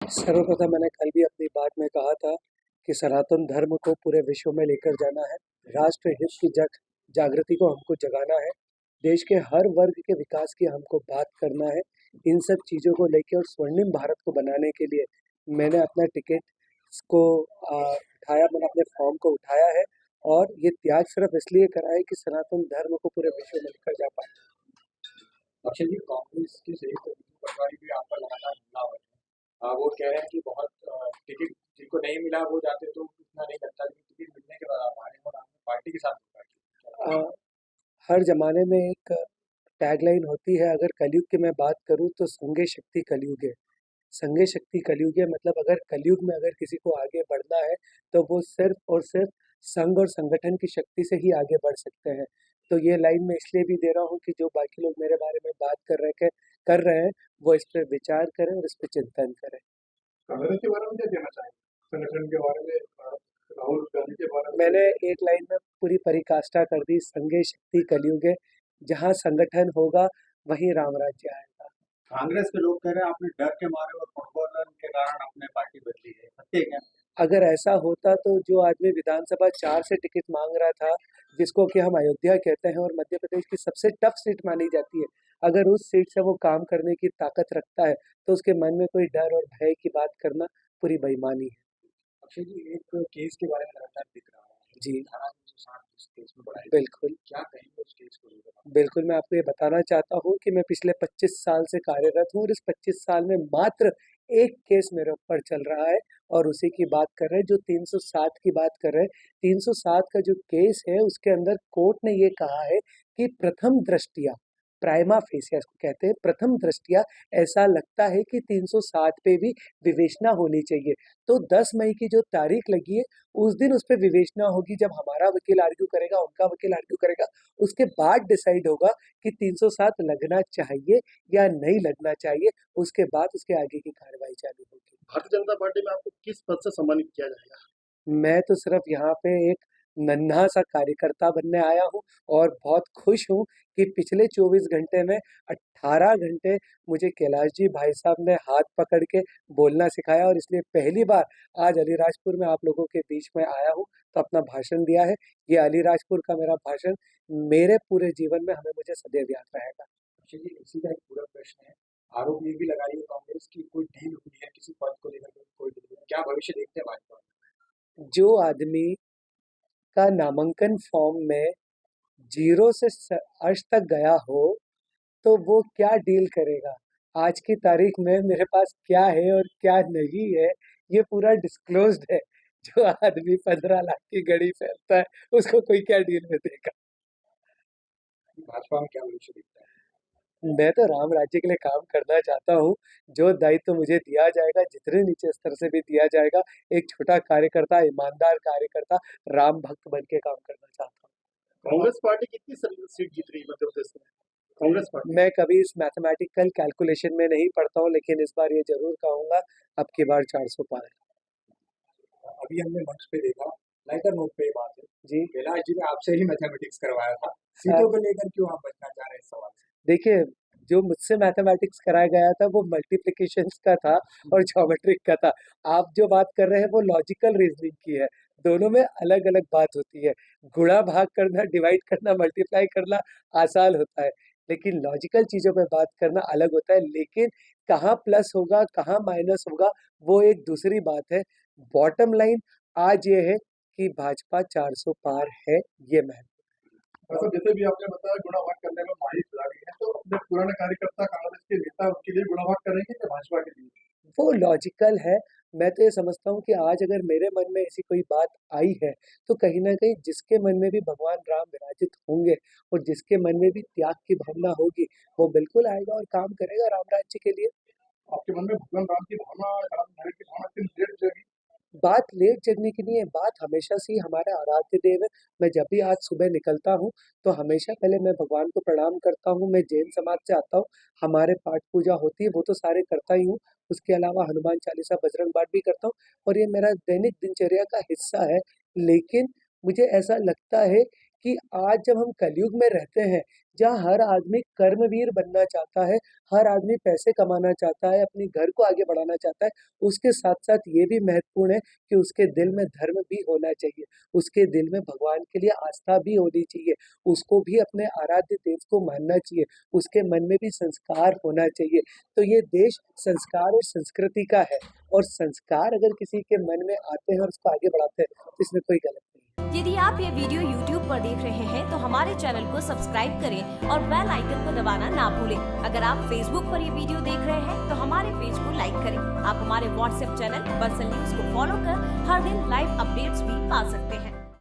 सर्वप्रथम मैंने कल भी अपनी बात में कहा था कि सनातन धर्म को पूरे विश्व में लेकर जाना है। राष्ट्र हित की जागृति को हमको जगाना है। देश के हर वर्ग के विकास की हमको बात करना है। इन सब चीज़ों को लेके और स्वर्णिम भारत को बनाने के लिए मैंने अपना टिकट को उठाया, मैंने अपने फॉर्म को उठाया है और ये त्याग सिर्फ इसलिए करा है कि सनातन धर्म को पूरे विश्व में लेकर जा पाए। अक्षय जी, कांग्रेस के संयुक्त पटवारी भी आप पर लगातार हमला हो रहे हैं। वो कह रहे हैं कि बहुत टिकट जिनको नहीं मिला वो जाते तो उतना नहीं लगता, लेकिन टिकट मिलने के बाद आप आ रहे हैं और आपने पार्टी के साथ धोखा किया। अ, हर जमाने में एक टैगलाइन होती है, अगर कलयुग की मैं बात करूँ तो संघे शक्ति कलयुग है। संघे शक्ति कलयुग है मतलब अगर कलयुग में अगर किसी को आगे बढ़ना है तो वो सिर्फ और सिर्फ संघ और संगठन की शक्ति से ही आगे बढ़ सकते हैं। तो ये लाइन मैं इसलिए भी दे रहा हूँ कि जो बाकी लोग मेरे बारे में बात कर रहे हैं वो इस पर विचार करें और इस पर चिंतन करें। कांग्रेस के बारे में क्या कहना चाहेंगे? संगठन के बारे में, राहुल गांधी के बारे में? मैंने एक लाइन में पूरी परिकाष्ठा कर दी, संघे शक्ति कलयुग है, जहाँ संगठन होगा वहीं राम राज्य आएगा। कांग्रेस के लोग कह रहे हैं आपने डर के मारे और फुटबॉल के कारण अपने पार्टी बदली है, सत्य है क्या? अगर ऐसा होता तो जो आदमी विधानसभा 4 से टिकट मांग रहा था, जिसको कि हम अयोध्या कहते हैं और मध्य प्रदेश की सबसे टफ सीट मानी जाती है, अगर उस सीट से वो काम करने की ताकत रखता है तो उसके मन में कोई डर और भय की बात करना पूरी बेईमानी है। अक्षय जी, एक केस के बारे में लगातार दिख रहा है, जी, धारा 360 जिस केस में बढ़ाई गई, बिल्कुल। क्या कहेंगे उस केस को लेकर? बिल्कुल, मैं आपको ये बताना चाहता हूँ कि मैं पिछले 25 साल से कार्यरत हूँ और इस 25 साल में मात्र एक केस मेरे ऊपर चल रहा है और उसी की बात कर रहे हैं, जो 307 की बात कर रहे हैं। 307 का जो केस है उसके अंदर कोर्ट ने ये कहा है कि प्रथम दृष्टया, प्राइमा फेसिया इसको कहते हैं, प्रथम दृष्टया ऐसा लगता है कि 307 पे भी विवेचना होनी चाहिए। तो 10 मई की जो तारीख लगी है, उस दिन उस पे विवेचना होगी, जब हमारा वकील आर्ग्यू करेगा, उनका वकील आर्ग्यू करेगा, उसके बाद डिसाइड होगा कि 307 लगना चाहिए या नहीं लगना चाहिए। उसके बाद उसके आगे की कार्रवाई चालू होगी। भारतीय जनता पार्टी में आपको किस पद से सम्मानित किया जाएगा? मैं तो सिर्फ यहाँ पे एक नन्हा सा कार्यकर्ता बनने आया हूँ और बहुत खुश हूँ कि पिछले 24 घंटे में 18 घंटे मुझे कैलाश जी भाई साहब ने हाथ पकड़ के बोलना सिखाया और इसलिए पहली बार आज अलीराजपुर में आप लोगों के बीच में आया हूँ तो अपना भाषण दिया है। ये अलीराजपुर का मेरा भाषण मेरे पूरे जीवन में हमें मुझे सदैव याद रहेगा। अक्षय जी, इसी का एक पूरा प्रश्न है। आरोप ये भी लगाई है कांग्रेस की कोई डील हुई है किसी पद को लेकर के, कोई डील, क्या भविष्य देखते हैं भाजपा में? जो आदमी का नामांकन फॉर्म में जीरो से अर्श तक गया हो तो वो क्या डील करेगा? आज की तारीख में मेरे पास क्या है और क्या नहीं है, ये पूरा डिस्क्लोज्ड है। जो आदमी 15 लाख की घड़ी पहनता है उसको कोई क्या डील में देगा? भाजपा में क्या भविष्य दिखता है? मैं तो राम राज्य के लिए काम करना चाहता हूँ। जो दायित्व मुझे दिया जाएगा, जितने नीचे स्तर से भी दिया जाएगा, एक छोटा कार्यकर्ता, ईमानदार कार्यकर्ता, राम भक्त बन के काम करना चाहता हूँ। कांग्रेस पार्टी कितनी सीट जीत रही है मध्य प्रदेश में? कांग्रेस पार्टी मैं कभी इस मैथमेटिकल कैलकुलेशन में नहीं पढ़ता हूँ, लेकिन इस बार ये जरूर कहूंगा, अब की बार 400 पार। अभी हमने मंच पे देखा, लाइटर नोट पे ये बात है, जी। कैलाश जी ने आपसे ही मैथमेटिक्स करवाया था। अ, सीटों को लेकर क्यों आप बचना चाह रहे हैं इस सवाल से? देखिए, जो मुझसे मैथमेटिक्स कराया गया था वो मल्टीप्लिकेशंस का था और ज्योमेट्रिक का था। आप जो बात कर रहे हैं वो लॉजिकल रीजनिंग की है। दोनों में अलग अलग बात होती है। गुणा भाग करना, डिवाइड करना, मल्टीप्लाई करना आसान होता है, लेकिन लॉजिकल चीजों पे बात करना अलग होता है। लेकिन कहाँ प्लस होगा, कहाँ माइनस होगा, वो एक दूसरी बात है। बॉटम लाइन आज ये है कि भाजपा 400 पार है, ये मैं। मतलब जैसे भी आपने बताया गुणा भाग करने में माहिर खिलाड़ी है, तो अपने पुराने कार्यकर्ता कांग्रेस के नेता उनके लिए गुणा भाग करेंगे या भाजपा के लिए? वो लॉजिकल है। मैं तो ये समझता हूँ कि आज अगर मेरे मन में ऐसी कोई बात आई है तो कहीं ना कहीं जिसके मन में भी भगवान राम विराजित होंगे और जिसके मन में भी त्याग की भावना होगी, वो बिल्कुल आएगा और काम करेगा राम राज्य के लिए। आपके मन में भगवान राम की भावना, राम धन की भावना किन लेट जगी? बात लेट जगने की नहीं है, बात हमेशा से ही हमारा आराध्य देव है। मैं जब भी आज सुबह निकलता हूँ तो हमेशा पहले मैं भगवान को प्रणाम करता हूँ। मैं जैन समाज से आता हूँ, हमारे पाठ पूजा होती है, वो तो सारे करता ही हूँ। उसके अलावा हनुमान चालीसा, बजरंग बाण भी करता हूँ और ये मेरा दैनिक दिनचर्या का हिस्सा है। लेकिन मुझे ऐसा लगता है कि आज जब हम कलयुग में रहते हैं, जहाँ हर आदमी कर्मवीर बनना चाहता है, हर आदमी पैसे कमाना चाहता है, अपने घर को आगे बढ़ाना चाहता है, उसके साथ-साथ ये भी महत्वपूर्ण है कि उसके दिल में धर्म भी होना चाहिए। उसके दिल में भगवान के लिए आस्था भी होनी चाहिए, उसको भी अपने आराध्य देव को मानना चाहिए, उसके मन में भी संस्कार होना चाहिए। तो ये देश संस्कार और संस्कृति का है, और संस्कार अगर किसी के मन में आते हैं और उसको आगे बढ़ाते हैं, तो इसमें कोई गलत नहीं है। यदि आप ये वीडियो YouTube पर देख रहे हैं तो हमारे चैनल को सब्सक्राइब करें और बेल आइकन को दबाना ना भूलें। अगर आप Facebook पर ये वीडियो देख रहे हैं तो हमारे पेज को लाइक करें। आप हमारे WhatsApp चैनल बंसल न्यूज को फॉलो कर हर दिन लाइव अपडेट्स भी पा सकते हैं।